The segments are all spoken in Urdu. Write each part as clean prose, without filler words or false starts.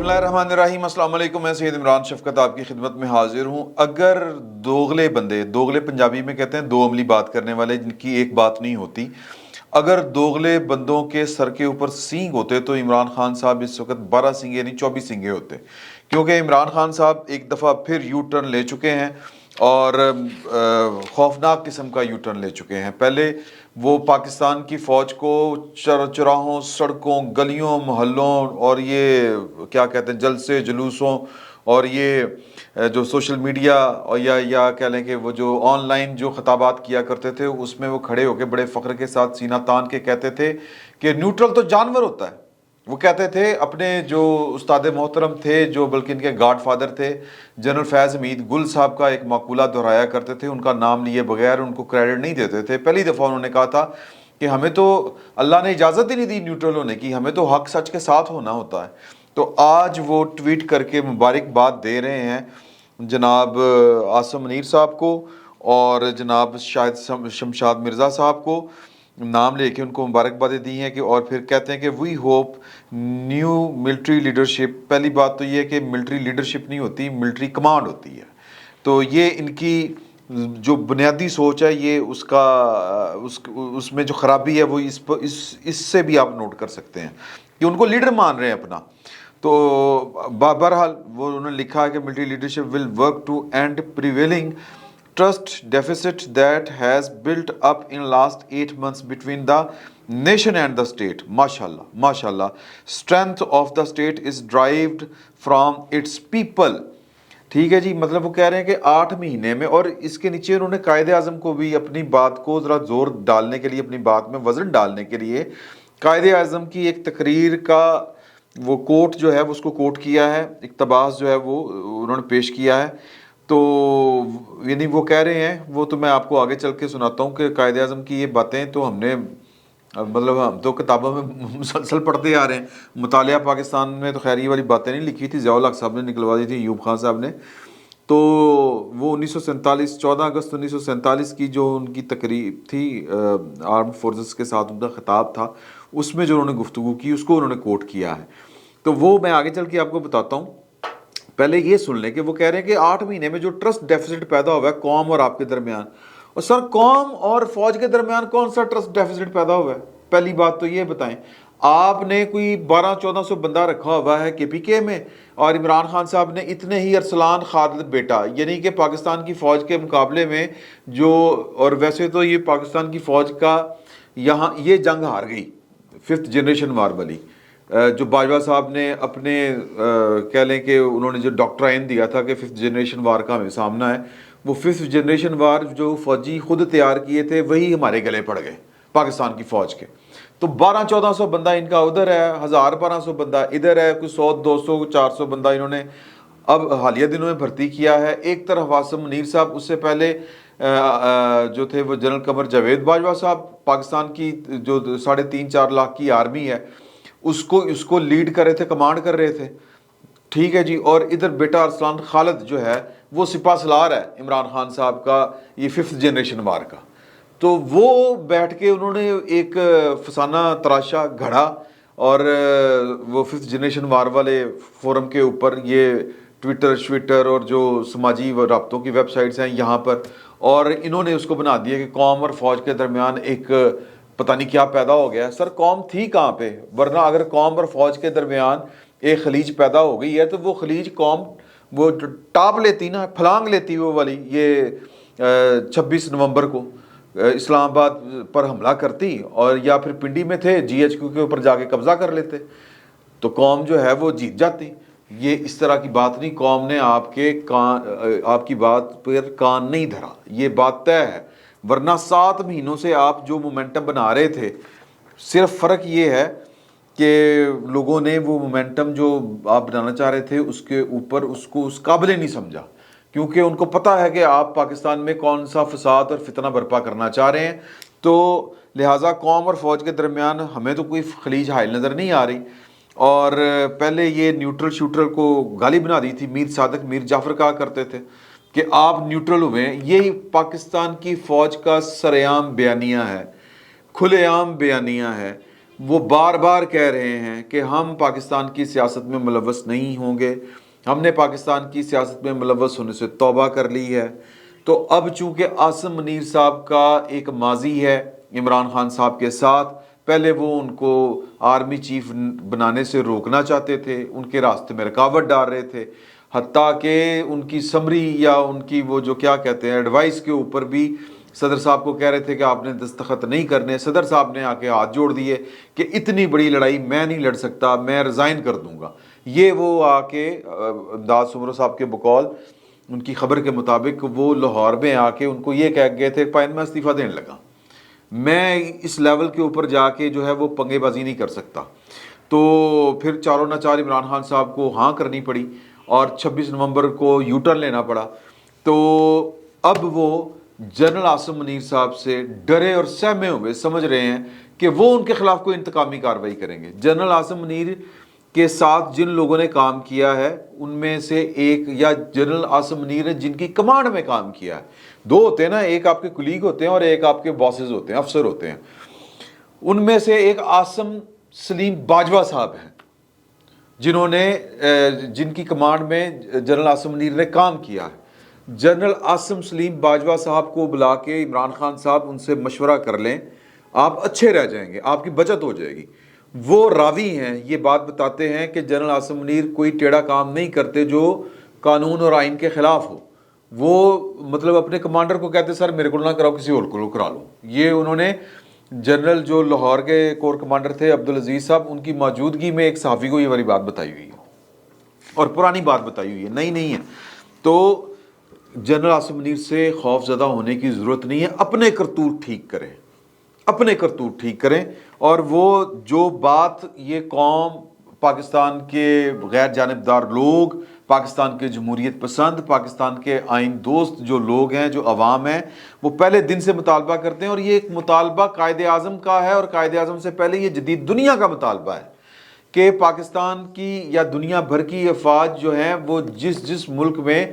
بسم اللہ الرحمن الرحیم۔ السلام علیکم، میں سید عمران شفقت آپ کی خدمت میں حاضر ہوں۔ اگر دوغلے بندے، دوغلے پنجابی میں کہتے ہیں دو عملی بات کرنے والے جن کی ایک بات نہیں ہوتی، اگر دوغلے بندوں کے سر کے اوپر سینگ ہوتے تو عمران خان صاحب اس وقت 12 سینگے یعنی 24 سینگے ہوتے، کیونکہ عمران خان صاحب ایک دفعہ پھر یو ٹرن لے چکے ہیں اور خوفناک قسم کا یو ٹرن لے چکے ہیں۔ پہلے وہ پاکستان کی فوج کو چراہوں، سڑکوں، گلیوں، محلوں اور یہ کیا کہتے ہیں جلسے جلوسوں اور یہ جو سوشل میڈیا اور یا کہہ لیں کہ وہ جو آن لائن جو خطابات کیا کرتے تھے اس میں وہ کھڑے ہو کے بڑے فخر کے ساتھ سینہ تان کے کہتے تھے کہ نیوٹرل تو جانور ہوتا ہے۔ وہ کہتے تھے، اپنے جو استاد محترم تھے جو بلکہ ان کے گاڈ فادر تھے جنرل فیض حمید گل صاحب کا ایک مقولہ دہرایا کرتے تھے، ان کا نام لیے بغیر ان کو کریڈٹ نہیں دیتے تھے۔ پہلی دفعہ انہوں نے کہا تھا کہ ہمیں تو اللہ نے اجازت ہی نہیں دی نیوٹرل ہونے کی، ہمیں تو حق سچ کے ساتھ ہونا ہوتا ہے۔ تو آج وہ ٹویٹ کر کے مبارکباد دے رہے ہیں جناب عاصم منیر صاحب کو اور جناب شاہد شمشاد مرزا صاحب کو، نام لے کے ان کو مبارکبادیں دی ہیں کہ اور پھر کہتے ہیں کہ we hope new military leadership. پہلی بات تو یہ ہے کہ ملٹری لیڈرشپ نہیں ہوتی، ملٹری کمانڈ ہوتی ہے۔ تو یہ ان کی جو بنیادی سوچ ہے، یہ اس میں جو خرابی ہے وہ اس سے بھی آپ نوٹ کر سکتے ہیں کہ ان کو لیڈر مان رہے ہیں اپنا۔ تو بہرحال وہ انہوں نے لکھا ہے کہ military leadership will work to end prevailing trust deficit that has built up in last 8 months between the nation and the state. MashaAllah. Strength of the state is derived from its people. ٹھیک ہے جی، مطلب وہ کہہ رہے ہیں کہ 8 مہینے میں، اور اس کے نیچے انہوں نے قائد اعظم کو بھی اپنی بات کو ذرا زور ڈالنے کے لیے، اپنی بات میں وزن ڈالنے کے لیے قائد اعظم کی ایک تقریر کا وہ کوٹ جو ہے اس کو کوٹ کیا ہے، اقتباس جو ہے وہ انہوں نے پیش کیا ہے۔ تو یعنی وہ کہہ رہے ہیں، وہ تو میں آپ کو آگے چل کے سناتا ہوں کہ قائد اعظم کی یہ باتیں تو ہم نے مطلب ہم تو کتابوں میں مسلسل پڑھتے آ رہے ہیں۔ مطالعہ پاکستان میں تو خیر یہ والی باتیں نہیں لکھی تھی، ضیاء الحق صاحب نے نکلوا دی تھی، ایوب خان صاحب نے۔ تو وہ 14 اگست 1947 کی جو ان کی تقریب تھی آرمڈ فورسز کے ساتھ ان کا خطاب تھا، اس میں جو انہوں نے گفتگو کی اس کو انہوں نے کوٹ کیا ہے۔ تو وہ میں آگے چل کے آپ کو بتاتا ہوں۔ پہلے یہ سن لیں کہ وہ کہہ رہے ہیں کہ 8 مہینے میں جو ٹرسٹ ڈیفیسٹ پیدا ہوا ہے قوم اور آپ کے درمیان، اور سر قوم اور فوج کے درمیان کون سا ٹرسٹ ڈیفیسٹ پیدا ہوا ہے؟ پہلی بات تو یہ بتائیں، آپ نے کوئی 1200-1400 بندہ رکھا ہوا ہے کے پی کے میں، اور عمران خان صاحب نے اتنے ہی ارسلان خالد بیٹا، یعنی کہ پاکستان کی فوج کے مقابلے میں جو، اور ویسے تو یہ پاکستان کی فوج کا یہاں یہ جنگ ہار گئی 5th جنریشن وار والی، جو باجوہ صاحب نے اپنے کہہ لیں کہ انہوں نے جو ڈاکٹرائن دیا تھا کہ 5th جنریشن وار کا ہمیں سامنا ہے، وہ 5th جنریشن وار جو فوجی خود تیار کیے تھے وہی ہمارے گلے پڑ گئے پاکستان کی فوج کے۔ تو 1200-1400 بندہ ان کا ادھر ہے، 1000-1200 بندہ ادھر ہے، کوئی 100-200-400 بندہ انہوں نے اب حالیہ دنوں میں بھرتی کیا ہے۔ ایک طرف عاصم منیر صاحب، اس سے پہلے جو تھے وہ جنرل قمر جاوید باجوہ صاحب، پاکستان کی جو 3.5-4 لاکھ کی آرمی ہے اس کو لیڈ کر رہے تھے، کمانڈ کر رہے تھے، ٹھیک ہے جی۔ اور ادھر بیٹا ارسلان خالد جو ہے وہ سپہ سالار ہے عمران خان صاحب کا، یہ 5th جنریشن وار کا۔ تو وہ بیٹھ کے انہوں نے ایک فسانہ تراشا گھڑا، اور وہ 5th جنریشن وار والے فورم کے اوپر یہ ٹویٹر اور جو سماجی رابطوں کی ویب سائٹس ہیں یہاں پر، اور انہوں نے اس کو بنا دیا کہ قوم اور فوج کے درمیان ایک پتہ نہیں کیا پیدا ہو گیا۔ سر قوم تھی کہاں پہ؟ ورنہ اگر قوم اور فوج کے درمیان ایک خلیج پیدا ہو گئی ہے تو وہ خلیج قوم وہ ٹاپ لیتی نا، پھلانگ لیتی وہ والی، یہ 26 نومبر کو اسلام آباد پر حملہ کرتی، اور یا پھر پنڈی میں تھے جی ایچ کیو کے اوپر جا کے قبضہ کر لیتے، تو قوم جو ہے وہ جیت جاتی۔ یہ اس طرح کی بات نہیں، قوم نے آپ کی بات پر کان نہیں دھرا، یہ بات طے ہے۔ ورنہ 7 مہینوں سے آپ جو مومنٹم بنا رہے تھے، صرف فرق یہ ہے کہ لوگوں نے وہ مومنٹم جو آپ بنانا چاہ رہے تھے اس کے اوپر اس کو اس قابل نہیں سمجھا، کیونکہ ان کو پتہ ہے کہ آپ پاکستان میں کون سا فساد اور فتنہ برپا کرنا چاہ رہے ہیں۔ تو لہٰذا قوم اور فوج کے درمیان ہمیں تو کوئی خلیج حائل نظر نہیں آ رہی، اور پہلے یہ نیوٹرل کو گالی بنا دی تھی، میر صادق میر جعفر کہا کرتے تھے کہ آپ نیوٹرل ہوئے ہیں۔ یہی پاکستان کی فوج کا سر عام بیانیہ ہے، کھلے عام بیانیہ ہے۔ وہ بار بار کہہ رہے ہیں کہ ہم پاکستان کی سیاست میں ملوث نہیں ہوں گے، ہم نے پاکستان کی سیاست میں ملوث ہونے سے توبہ کر لی ہے۔ تو اب چونکہ عاصم منیر صاحب کا ایک ماضی ہے عمران خان صاحب کے ساتھ، پہلے وہ ان کو آرمی چیف بنانے سے روکنا چاہتے تھے، ان کے راستے میں رکاوٹ ڈال رہے تھے، حتیٰ کہ ان کی سمری یا ان کی وہ جو کیا کہتے ہیں ایڈوائس کے اوپر بھی صدر صاحب کو کہہ رہے تھے کہ آپ نے دستخط نہیں کرنے۔ صدر صاحب نے آ کے ہاتھ جوڑ دیے کہ اتنی بڑی لڑائی میں نہیں لڑ سکتا، میں ریزائن کر دوں گا۔ یہ وہ آ کے امداد سمرو صاحب کے بقول ان کی خبر کے مطابق وہ لاہور میں آ کے ان کو یہ کہہ گئے تھے پائن میں استعفیٰ دینے لگا، میں اس لیول کے اوپر جا کے جو ہے وہ پنگے بازی نہیں کر سکتا۔ تو پھر چاروں نہ چار عمران خان صاحب کو ہاں کرنی پڑی اور 26 نومبر کو یو ٹرن لینا پڑا۔ تو اب وہ جنرل عاصم منیر صاحب سے ڈرے اور سہمے ہوئے سمجھ رہے ہیں کہ وہ ان کے خلاف کوئی انتقامی کارروائی کریں گے۔ جنرل عاصم منیر کے ساتھ جن لوگوں نے کام کیا ہے ان میں سے ایک، یا جنرل عاصم منیر نے جن کی کمانڈ میں کام کیا ہے، دو ہوتے ہیں نا، ایک آپ کے کلیگ ہوتے ہیں اور ایک آپ کے باسز ہوتے ہیں، افسر ہوتے ہیں۔ ان میں سے ایک عاصم سلیم باجوہ صاحب ہیں جنہوں نے جن کی کمانڈ میں جنرل عاصم منیر نے کام کیا ہے۔ جنرل عاصم سلیم باجوہ صاحب کو بلا کے عمران خان صاحب ان سے مشورہ کر لیں، آپ اچھے رہ جائیں گے، آپ کی بچت ہو جائے گی۔ وہ راوی ہیں، یہ بات بتاتے ہیں کہ جنرل عاصم منیر کوئی ٹیڑھا کام نہیں کرتے جو قانون اور آئین کے خلاف ہو۔ وہ مطلب اپنے کمانڈر کو کہتے سر میرے کو نہ کراؤ، کسی اور کو کرا لو۔ یہ انہوں نے جنرل جو لاہور کے کور کمانڈر تھے عبدالعزیز صاحب، ان کی موجودگی میں ایک صحافی کو یہ والی بات بتائی ہوئی ہے، اور پرانی بات بتائی ہوئی ہے، نئی نہیں ہے۔ تو جنرل عاصم منیر سے خوف زدہ ہونے کی ضرورت نہیں ہے، اپنے کرتوت ٹھیک کریں، اپنے کرتوت ٹھیک کریں۔ اور وہ جو بات یہ قوم، پاکستان کے غیر جانبدار لوگ، پاکستان کے جمہوریت پسند، پاکستان کے آئین دوست جو لوگ ہیں، جو عوام ہیں، وہ پہلے دن سے مطالبہ کرتے ہیں، اور یہ ایک مطالبہ قائد اعظم کا ہے، اور قائد اعظم سے پہلے یہ جدید دنیا کا مطالبہ ہے کہ پاکستان کی یا دنیا بھر کی افواج جو ہیں وہ جس ملک میں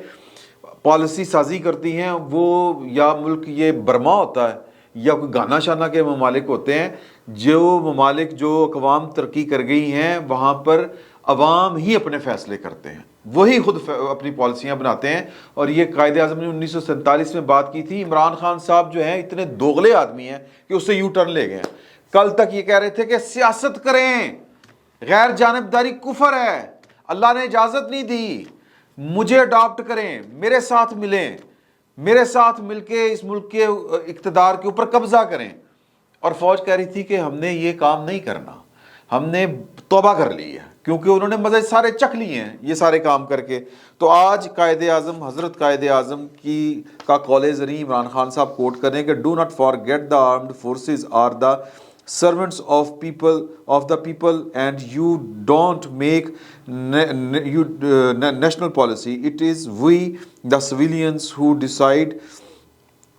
پالیسی سازی کرتی ہیں، وہ یا ملک یہ برما ہوتا ہے یا کوئی گانا شانہ کے ممالک ہوتے ہیں، جو ممالک جو اقوام ترقی کر گئی ہیں وہاں پر عوام ہی اپنے فیصلے کرتے ہیں، وہی خود اپنی پالیسیاں بناتے ہیں۔ اور یہ قائد اعظم نے 1947 میں بات کی تھی۔ عمران خان صاحب جو ہیں اتنے دوغلے آدمی ہیں کہ اس سے یو ٹرن لے گئے ہیں۔ کل تک یہ کہہ رہے تھے کہ سیاست کریں، غیر جانبداری کفر ہے، اللہ نے اجازت نہیں دی، مجھے اڈاپٹ کریں، میرے ساتھ ملیں، میرے ساتھ مل کے اس ملک کے اقتدار کے اوپر قبضہ کریں۔ اور فوج کہہ رہی تھی کہ ہم نے یہ کام نہیں کرنا، ہم نے توبہ کر لی ہے، کیونکہ انہوں نے مزے سارے چکھ لیے ہیں یہ سارے کام کر کے۔ تو آج قائد اعظم، حضرت قائد اعظم کا قول زریں عمران خان صاحب کوٹ کریں کہ do not forget the armed forces are the servants of the people and you don't make national policy. It is we the civilians who decide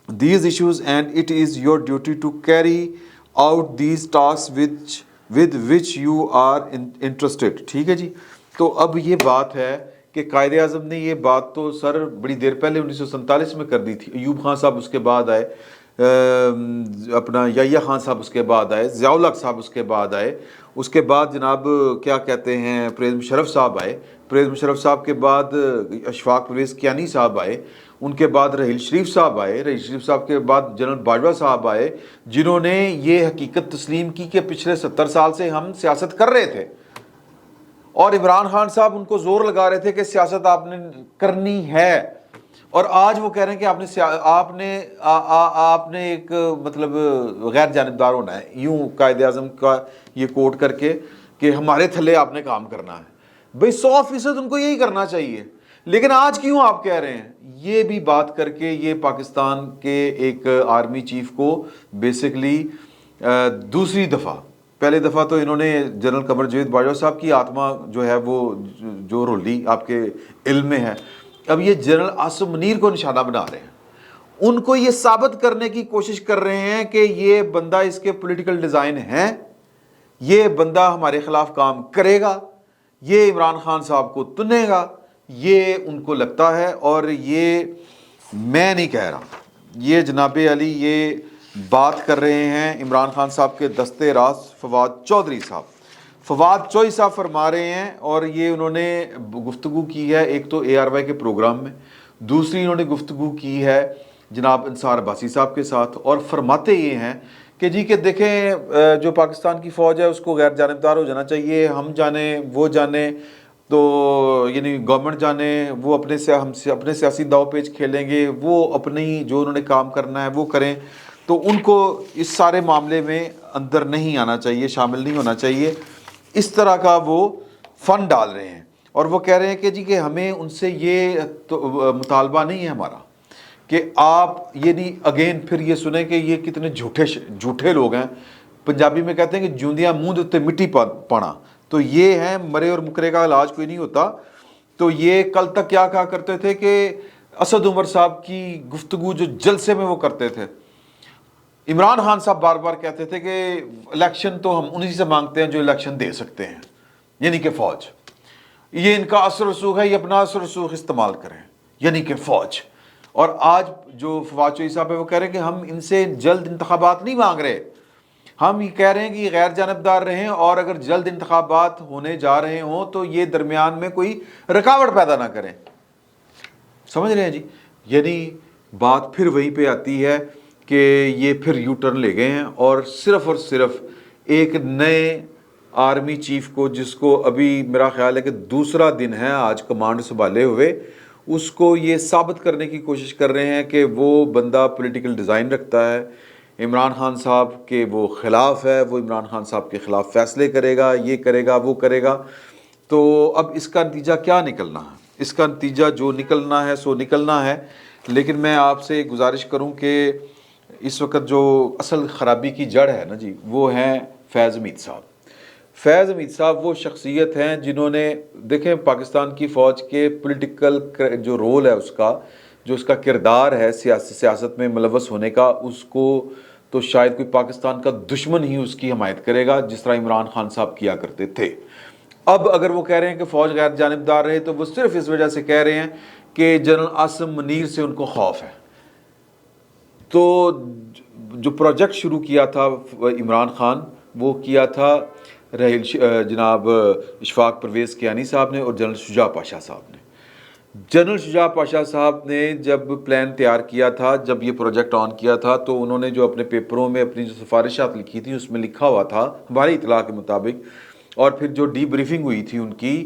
these issues and it is your duty to carry out these tasks with which you are interested. ٹھیک ہے جی۔ تو اب یہ بات ہے کہ قائد اعظم نے یہ بات تو سر بڑی دیر پہلے 1947 میں کر دی تھی۔ ایوب خان صاحب اس کے بعد آئے، اپنا یحییٰ خان صاحب اس کے بعد آئے، ضیاء الحق صاحب اس کے بعد آئے، اس کے بعد جناب کیا کہتے ہیں پرویز مشرف صاحب آئے، پرویز مشرف صاحب کے بعد اشفاق پرویز کیانی صاحب آئے، ان کے بعد رحیل شریف صاحب آئے، رحیل شریف صاحب کے بعد جنرل باجوہ صاحب آئے، جنہوں نے یہ حقیقت تسلیم کی کہ پچھلے 70 سال سے ہم سیاست کر رہے تھے، اور عمران خان صاحب ان کو زور لگا رہے تھے کہ سیاست آپ نے کرنی ہے۔ اور آج وہ کہہ رہے ہیں کہ آپ نے ایک مطلب غیر جانبدار ہونا ہے، یوں قائد اعظم کا یہ کوٹ کر کے کہ ہمارے تھلے آپ نے کام کرنا ہے۔ بھئی 100% ان کو یہی کرنا چاہیے، لیکن آج کیوں آپ کہہ رہے ہیں؟ یہ بھی بات کر کے یہ پاکستان کے ایک آرمی چیف کو بیسکلی دوسری دفعہ، پہلے دفعہ تو انہوں نے جنرل قمر جاوید باجوہ صاحب کی آتما جو ہے وہ جو رولی آپ کے علم میں ہے، اب یہ جنرل عاصم منیر کو نشانہ بنا رہے ہیں، ان کو یہ ثابت کرنے کی کوشش کر رہے ہیں کہ یہ بندہ، اس کے پولیٹیکل ڈیزائن ہیں، یہ بندہ ہمارے خلاف کام کرے گا، یہ عمران خان صاحب کو تنے گا، یہ ان کو لگتا ہے۔ اور یہ میں نہیں کہہ رہا، یہ جناب علی، یہ بات کر رہے ہیں عمران خان صاحب کے دستے راز فواد چودھری صاحب. فواد چودھری صاحب فرما رہے ہیں، اور یہ انہوں نے گفتگو کی ہے ایک تو ARY کے پروگرام میں، دوسری انہوں نے گفتگو کی ہے جناب انصار عباسی صاحب کے ساتھ، اور فرماتے یہ ہیں کہ جی کہ دیکھیں جو پاکستان کی فوج ہے اس کو غیر جانبدار ہو جانا چاہیے، ہم جانیں وہ جانیں، تو یعنی گورنمنٹ جانے، وہ ہم سے اپنے سیاسی داؤ پیچ کھیلیں گے، وہ اپنی جو انہوں نے کام کرنا ہے وہ کریں، تو ان کو اس سارے معاملے میں اندر نہیں آنا چاہیے، شامل نہیں ہونا چاہیے. اس طرح کا وہ فن ڈال رہے ہیں، اور وہ کہہ رہے ہیں کہ جی کہ ہمیں ان سے یہ مطالبہ نہیں ہے ہمارا کہ آپ یہ نہیں اگین پھر یہ سنیں کہ یہ کتنے جھوٹے لوگ ہیں. پنجابی میں کہتے ہیں کہ جوندیاں منہ دے مٹی پانا، تو یہ ہیں مرے اور مکرے کا علاج کوئی نہیں ہوتا. تو یہ کل تک کیا کہا کرتے تھے کہ اسد عمر صاحب کی گفتگو جو جلسے میں وہ کرتے تھے، عمران خان صاحب بار بار کہتے تھے کہ الیکشن تو ہم انہی سے مانگتے ہیں جو الیکشن دے سکتے ہیں، یعنی کہ فوج. یہ ان کا اثر رسوخ ہے، یہ اپنا اثر رسوخ استعمال کریں، یعنی کہ فوج. اور آج جو فواد چودھری صاحب ہے وہ کہہ رہے ہیں کہ ہم ان سے جلد انتخابات نہیں مانگ رہے، ہم یہ کہہ رہے ہیں کہ یہ غیر جانبدار رہیں، اور اگر جلد انتخابات ہونے جا رہے ہوں تو یہ درمیان میں کوئی رکاوٹ پیدا نہ کریں. سمجھ رہے ہیں جی؟ یعنی بات پھر وہیں پہ آتی ہے کہ یہ پھر یو ٹرن لے گئے ہیں، اور صرف ایک نئے آرمی چیف کو، جس کو ابھی میرا خیال ہے کہ دوسرا دن ہے آج کمانڈ سنبھالے ہوئے، اس کو یہ ثابت کرنے کی کوشش کر رہے ہیں کہ وہ بندہ پولیٹیکل ڈیزائن رکھتا ہے، عمران خان صاحب کے وہ خلاف ہے، وہ عمران خان صاحب کے خلاف فیصلے کرے گا، یہ کرے گا وہ کرے گا. تو اب اس کا نتیجہ کیا نکلنا ہے؟ اس کا نتیجہ جو نکلنا ہے سو نکلنا ہے. لیکن میں آپ سے گزارش کروں کہ اس وقت جو اصل خرابی کی جڑ ہے نا جی، وہ ہیں فیض حمید صاحب. فیض حمید صاحب وہ شخصیت ہیں جنہوں نے، دیکھیں پاکستان کی فوج کے پولیٹیکل جو رول ہے، اس کا جو اس کا کردار ہے سیاست میں ملوث ہونے کا، اس کو تو شاید کوئی پاکستان کا دشمن ہی اس کی حمایت کرے گا، جس طرح عمران خان صاحب کیا کرتے تھے. اب اگر وہ کہہ رہے ہیں کہ فوج غیر جانبدار رہے، تو وہ صرف اس وجہ سے کہہ رہے ہیں کہ جنرل عاصم منیر سے ان کو خوف ہے. تو جو پروجیکٹ شروع کیا تھا عمران خان، وہ کیا تھا جناب اشفاق پرویز کیانی صاحب نے اور جنرل شجاع پاشا صاحب نے. جنرل شجاع پاشا صاحب نے جب پلان تیار کیا تھا، جب یہ پروجیکٹ آن کیا تھا، تو انہوں نے جو اپنے پیپروں میں اپنی جو سفارشات لکھی تھی اس میں لکھا ہوا تھا ہماری اطلاع کے مطابق، اور پھر جو ڈی بریفنگ ہوئی تھی ان کی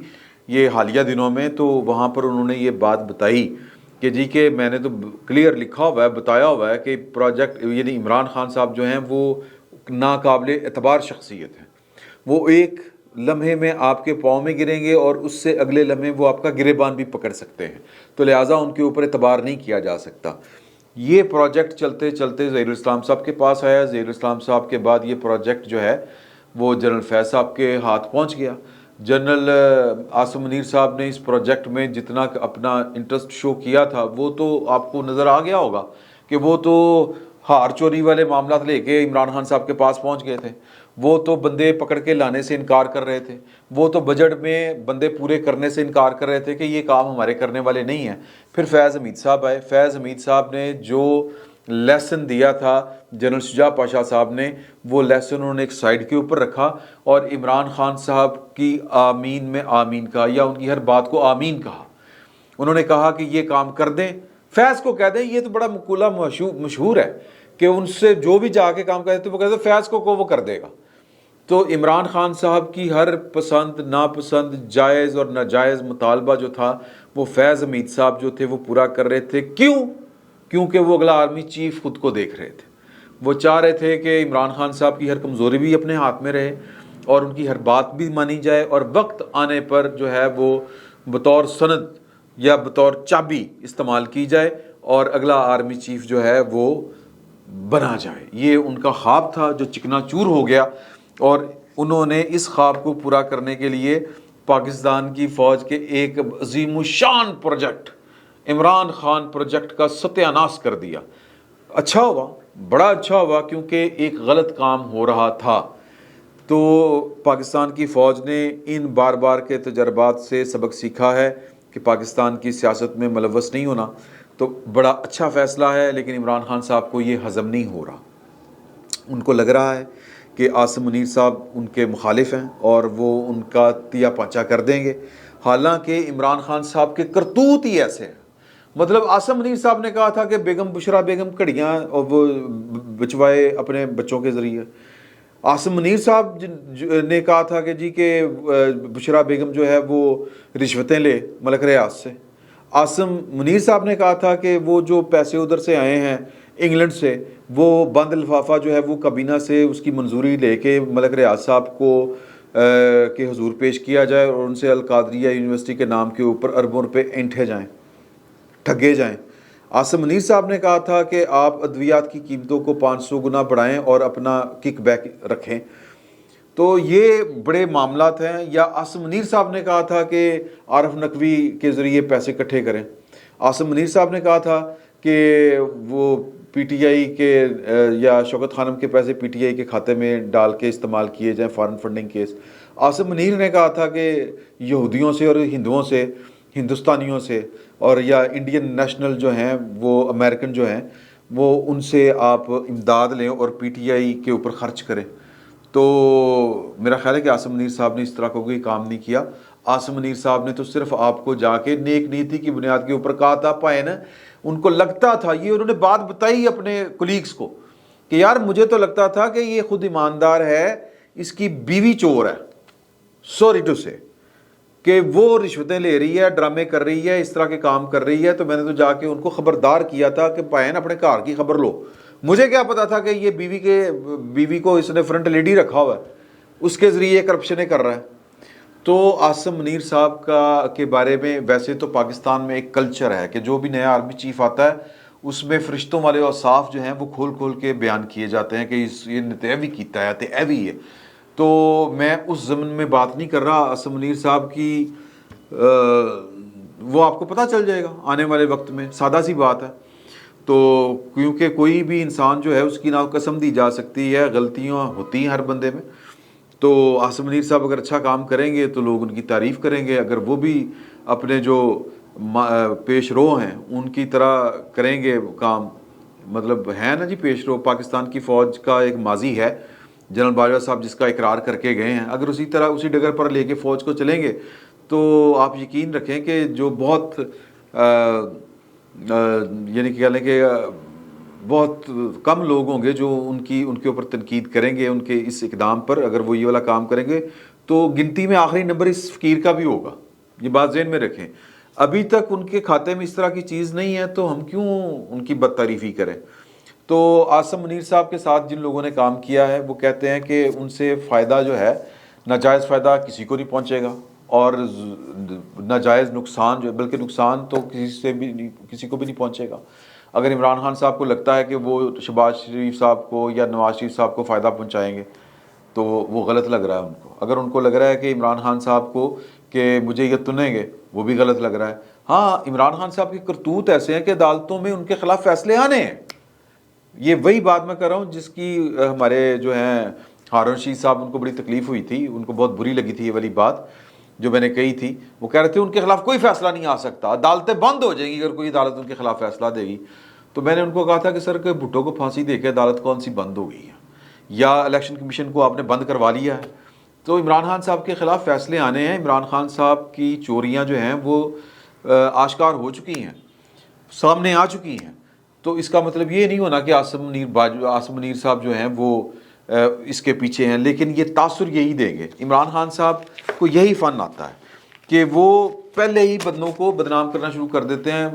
یہ حالیہ دنوں میں، تو وہاں پر انہوں نے یہ بات بتائی کہ جی کہ میں نے تو کلیئر لکھا ہوا ہے، بتایا ہوا ہے کہ پروجیکٹ یعنی عمران خان صاحب جو ہیں وہ ناقابل اعتبار شخصیت ہیں، وہ ایک لمحے میں آپ کے پاؤں میں گریں گے اور اس سے اگلے لمحے وہ آپ کا گریبان بھی پکڑ سکتے ہیں، تو لہٰذا ان کے اوپر اعتبار نہیں کیا جا سکتا. یہ پروجیکٹ چلتے چلتے ظہیر الاسلام صاحب کے پاس آیا. ظہیر الاسلام صاحب کے بعد یہ پروجیکٹ جو ہے وہ جنرل فیض صاحب کے ہاتھ پہنچ گیا. جنرل عاصم منیر صاحب نے اس پروجیکٹ میں جتنا اپنا انٹرسٹ شو کیا تھا، وہ تو آپ کو نظر آ گیا ہوگا کہ وہ تو ہار چوری والے معاملات لے کے عمران خان صاحب کے پاس پہنچ گئے تھے، وہ تو بندے پکڑ کے لانے سے انکار کر رہے تھے، وہ تو بجٹ میں بندے پورے کرنے سے انکار کر رہے تھے کہ یہ کام ہمارے کرنے والے نہیں ہیں. پھر فیض حمید صاحب آئے. فیض حمید صاحب نے جو لیسن دیا تھا جنرل شجاع پاشا صاحب نے، وہ لیسن انہوں نے ایک سائڈ کے اوپر رکھا اور عمران خان صاحب کی آمین میں آمین کہا، یا ان کی ہر بات کو آمین کہا. انہوں نے کہا کہ یہ کام کر دیں، فیض کو کہہ دیں. یہ تو بڑا مقولہ مشہور ہے کہ ان سے جو بھی جا کے کام کرتے وہ کہتے فیض کو وہ کر دے گا. تو عمران خان صاحب کی ہر پسند ناپسند، جائز اور ناجائز مطالبہ جو تھا وہ فیض حمید صاحب جو تھے وہ پورا کر رہے تھے. کیونکہ وہ اگلا آرمی چیف خود کو دیکھ رہے تھے. وہ چاہ رہے تھے کہ عمران خان صاحب کی ہر کمزوری بھی اپنے ہاتھ میں رہے اور ان کی ہر بات بھی مانی جائے، اور وقت آنے پر جو ہے وہ بطور سند یا بطور چابی استعمال کی جائے اور اگلا آرمی چیف جو ہے وہ بنا جائے. یہ ان کا خواب تھا جو چکنا چور ہو گیا، اور انہوں نے اس خواب کو پورا کرنے کے لیے پاکستان کی فوج کے ایک عظیم الشان پروجیکٹ عمران خان پروجیکٹ کا ستیہ ناش کر دیا. اچھا ہوا، بڑا اچھا ہوا، کیونکہ ایک غلط کام ہو رہا تھا. تو پاکستان کی فوج نے ان بار بار کے تجربات سے سبق سیکھا ہے کہ پاکستان کی سیاست میں ملوث نہیں ہونا. تو بڑا اچھا فیصلہ ہے، لیکن عمران خان صاحب کو یہ ہضم نہیں ہو رہا. ان کو لگ رہا ہے کہ عاصم منیر صاحب ان کے مخالف ہیں اور وہ ان کا تیا پانچا کر دیں گے، حالانکہ عمران خان صاحب کے کرتوت ہی ایسے ہیں۔ مطلب عاصم منیر صاحب نے کہا تھا کہ بیگم بشرا بیگم کڑیاں اور وہ بچوائے اپنے بچوں کے ذریعے، عاصم منیر صاحب نے کہا تھا کہ جی کہ بشرا بیگم جو ہے وہ رشوتیں لے ملک ریاض سے، عاصم منیر صاحب نے کہا تھا کہ وہ جو پیسے ادھر سے آئے ہیں انگلینڈ سے، وہ بند لفافہ جو ہے وہ کابینہ سے اس کی منظوری لے کے ملک ریاض صاحب کو کے حضور پیش کیا جائے اور ان سے القادریہ یونیورسٹی کے نام کے اوپر اربوں روپے اینٹھے جائیں، ٹھگے جائیں۔ عاصم منیر صاحب نے کہا تھا کہ آپ ادویات کی قیمتوں کو 500 گنا بڑھائیں اور اپنا کک بیک رکھیں۔ تو یہ بڑے معاملات ہیں۔ یا عاصم منیر صاحب نے کہا تھا کہ عارف نقوی کے ذریعے پیسے اکٹھے کریں۔ عاصم منیر صاحب نے کہا تھا کہ وہ پی ٹی آئی کے یا شوکت خانم کے پیسے پی ٹی آئی کے کھاتے میں ڈال کے استعمال کیے جائیں foreign funding case. Asim Munir نے کہا تھا کہ یہودیوں سے اور ہندوؤں سے، ہندوستانیوں سے اور یا انڈین نیشنل جو ہیں وہ امریکن جو ہیں وہ ان سے آپ امداد لیں اور پی ٹی آئی کے اوپر خرچ کریں۔ تو میرا خیال ہے کہ عاصم منیر صاحب نے اس طرح کا کوئی کام نہیں کیا۔ عاصم منیر صاحب نے تو صرف آپ کو جا کے نیک نیتی کی بنیاد کے اوپر کہا تھا پائن، ان کو لگتا تھا، یہ انہوں نے بات بتائی اپنے کولیگز کو کہ یار مجھے تو لگتا تھا کہ یہ خود ایماندار ہے، اس کی بیوی چور ہے، سوری ٹو سے، کہ وہ رشوتیں لے رہی ہے، ڈرامے کر رہی ہے، اس طرح کے کام کر رہی ہے۔ تو میں نے تو جا کے ان کو خبردار کیا تھا کہ بہن اپنے گھر کی خبر لو۔ مجھے کیا پتا تھا کہ یہ بیوی کو اس نے فرنٹ لیڈی رکھا ہوا ہے، اس کے ذریعے کرپشنیں کر رہا ہے۔ تو عاصم منیر صاحب کے بارے میں ویسے تو پاکستان میں ایک کلچر ہے کہ جو بھی نیا آرمی چیف آتا ہے اس میں فرشتوں والے اوصاف جو ہیں وہ کھول کھول کے بیان کیے جاتے ہیں کہ یہ نے ایوی کیتا ہے تے ایوی ہے۔ تو میں اس ضمن میں بات نہیں کر رہا عاصم منیر صاحب کی، وہ آپ کو پتہ چل جائے گا آنے والے وقت میں، سادہ سی بات ہے۔ تو کیونکہ کوئی بھی انسان جو ہے اس کی نہ قسم دی جا سکتی ہے، غلطیاں ہوتی ہیں ہر بندے میں۔ تو عاصم منیر صاحب اگر اچھا کام کریں گے تو لوگ ان کی تعریف کریں گے، اگر وہ بھی اپنے جو پیش رو ہیں ان کی طرح کریں گے کام، مطلب ہے نا جی پیش رو، پاکستان کی فوج کا ایک ماضی ہے جنرل باجوہ صاحب جس کا اقرار کر کے گئے ہیں، اگر اسی طرح اسی ڈگر پر لے کے فوج کو چلیں گے تو آپ یقین رکھیں کہ جو بہت یعنی کہ کہہ لیں کہ بہت کم لوگ ہوں گے جو ان کے اوپر تنقید کریں گے ان کے اس اقدام پر۔ اگر وہ یہ والا کام کریں گے تو گنتی میں آخری نمبر اس فقیر کا بھی ہوگا، یہ بات ذہن میں رکھیں۔ ابھی تک ان کے کھاتے میں اس طرح کی چیز نہیں ہے تو ہم کیوں ان کی بد تعریفی کریں۔ تو عاصم منیر صاحب کے ساتھ جن لوگوں نے کام کیا ہے وہ کہتے ہیں کہ ان سے فائدہ جو ہے، ناجائز فائدہ کسی کو نہیں پہنچے گا اور ناجائز نقصان جو ہے، بلکہ نقصان تو کسی کو بھی نہیں پہنچے گا۔ اگر عمران خان صاحب کو لگتا ہے کہ وہ شہباز شریف صاحب کو یا نواز شریف صاحب کو فائدہ پہنچائیں گے تو وہ غلط لگ رہا ہے ان کو۔ اگر ان کو لگ رہا ہے کہ عمران خان صاحب کو کہ مجھے یہ تنیں گے، وہ بھی غلط لگ رہا ہے۔ ہاں، عمران خان صاحب کی کرتوت ایسے ہیں کہ عدالتوں میں ان کے خلاف فیصلے آنے ہیں۔ یہ وہی بات میں کر رہا ہوں جس کی ہمارے جو ہیں ہارون رشید صاحب، ان کو بڑی تکلیف ہوئی تھی، ان کو بہت بری لگی تھی یہ والی بات جو میں نے کہی تھی۔ وہ کہہ رہے تھے ان کے خلاف کوئی فیصلہ نہیں آ سکتا، عدالتیں بند ہو جائیں گی اگر کوئی عدالت ان کے خلاف فیصلہ دے گی۔ تو میں نے ان کو کہا تھا کہ سر کہ بھٹو کو پھانسی دے کے عدالت کون سی بند ہو گئی ہے، یا الیکشن کمیشن کو آپ نے بند کروا لیا ہے؟ تو عمران خان صاحب کے خلاف فیصلے آنے ہیں۔ عمران خان صاحب کی چوریاں جو ہیں وہ آشکار ہو چکی ہیں، سامنے آ چکی ہیں۔ تو اس کا مطلب یہ نہیں ہونا کہ عاصم منیر صاحب جو ہیں وہ اس کے پیچھے ہیں، لیکن یہ تاثر یہی دیں گے۔ عمران خان صاحب کو یہی فن آتا ہے کہ وہ پہلے ہی بندوں کو بدنام کرنا شروع کر دیتے ہیں۔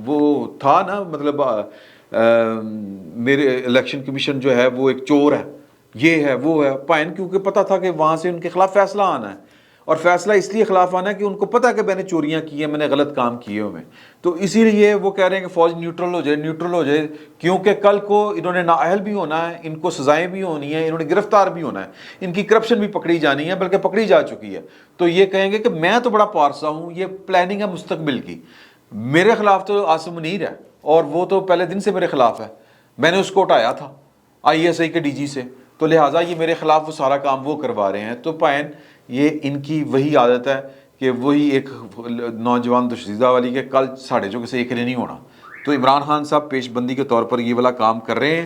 وہ تھا نا، مطلب میرے الیکشن کمیشن جو ہے وہ ایک چور ہے، یہ ہے وہ ہے پائن، کیونکہ پتہ تھا کہ وہاں سے ان کے خلاف فیصلہ آنا ہے، اور فیصلہ اس لیے خلاف آنا ہے کہ ان کو پتہ ہے کہ میں نے چوریاں کی ہیں، میں نے غلط کام کیے ہوئے ہیں۔ تو اسی لیے وہ کہہ رہے ہیں کہ فوج نیوٹرل ہو جائے، کیونکہ کل کو انہوں نے نااہل بھی ہونا ہے، ان کو سزائیں بھی ہونی ہیں، انہوں نے گرفتار بھی ہونا ہے، ان کی کرپشن بھی پکڑی جانی ہے، بلکہ پکڑی جا چکی ہے۔ تو یہ کہیں گے کہ میں تو بڑا پارسا ہوں، یہ پلاننگ ہے مستقبل کی۔ میرے خلاف تو عاصم منیر ہے اور وہ تو پہلے دن سے میرے خلاف ہے، میں نے اس کو اٹھایا تھا ISI کے DG سے، تو لہٰذا یہ میرے خلاف وہ سارا کام وہ کروا رہے ہیں۔ تو پائن یہ ان کی وہی عادت ہے کہ وہی ایک نوجوان دوشیزہ والی کہ کل ساڑھے جو کسی ایک نے نہیں ہونا۔ تو عمران خان صاحب پیش بندی کے طور پر یہ والا کام کر رہے ہیں